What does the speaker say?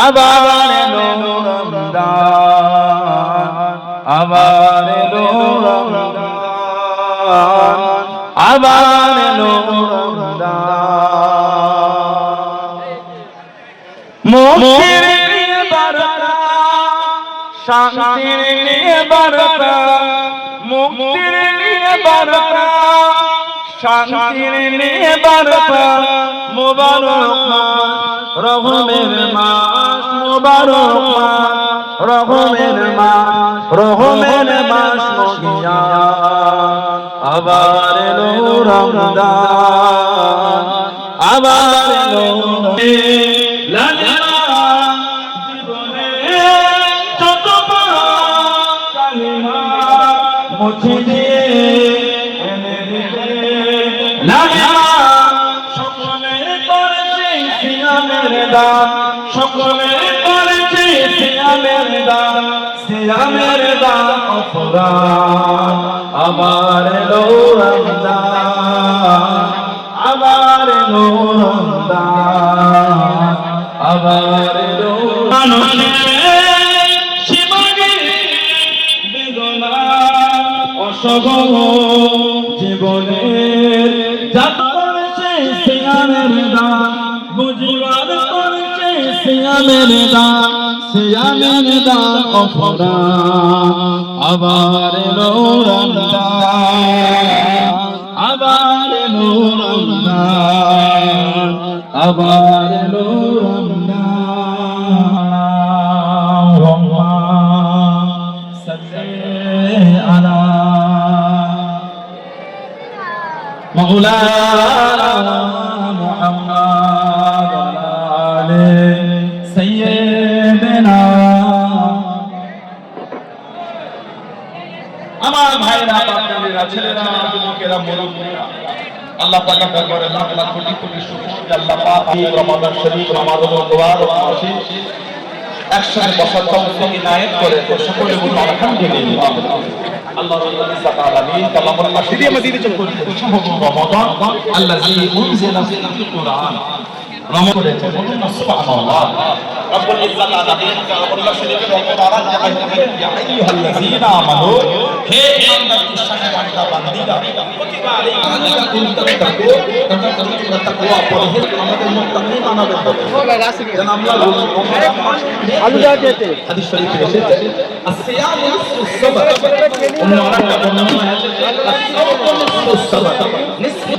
আবার এলো রমজান, আবার এলো রমজান, আবার এলো রমজান। মুক্তির নিয়ে বার্তা, শান্তির নিয়ে বার্তা, মুক্তির নিয়ে বার্তা, শান্তির নিয়ে বার্তা। মুবারক মাস, রহমের মাস, মুবারক মাস, রহমের মাস, রহমের মাস মহিয়ান। আবার এলো রমজান, আবার এলো মুছে দিয়ে এনে দিলে সকলে করেছে সিয়ামের দান, সকলে করেছে সিয়ামের দান, সিয়ামের দান অফুরান। আবার এলো রমজান, আবার এলো রমজান, আবার এলো অসবহ জীবনের যাত্রা করেছে সিয়ামের দান, বুঝবার করেছে সিয়ামের দান, সিয়ামের দান অফুরান। আবার এলো রমজান, আবার এলো রমজান, আবার এলো রমজান। مولانا محمد وعلى سيدنا। আমার ভাইরা, আপনারা ছেলেরা, যুবকেরা, মুরব্বিরা, আল্লাহ পাকের দরবারে লাখ লাখ কোটি কোটি শুকর যে আল্লাহ পাক রমাদান শরীফ, রমাদান মুবারক মাসে একসাথে বসার তৌফিক ইনায়েত করে। সকলে বলুন আলহামদুলিল্লাহ। আল্লাহ তাআলা বলেন কালামুল মাসিদি মদিনে চলে রমাদান আল্লাযী উনজিলা ফিল কুরআন। রমাদান বলুন সুবহানাল্লাহ। রব্বুল ইজ্জাত তাআলা বলেন কালামুল মাসিদি রমাদান ইয়া আইয়ুহাল্লাযীনা আমানু, হে ঈমানদার বিশ্বাসী বান্দা বান্দীরা, কুতিবা আলাইকুম তাত্তাকু, তোমরা তাকওয়া পরহেজ আমাদের মুত্তাকিন বানাবেন। যেন আমরা আলু যেতে হাদিস শরীফে এসেছে আসিয়ামু নিসফুস সাবাত, অন্য আরেকটা বর্ণনা আছে আসিয়ামু নিসফুস সাবাত, নিসফু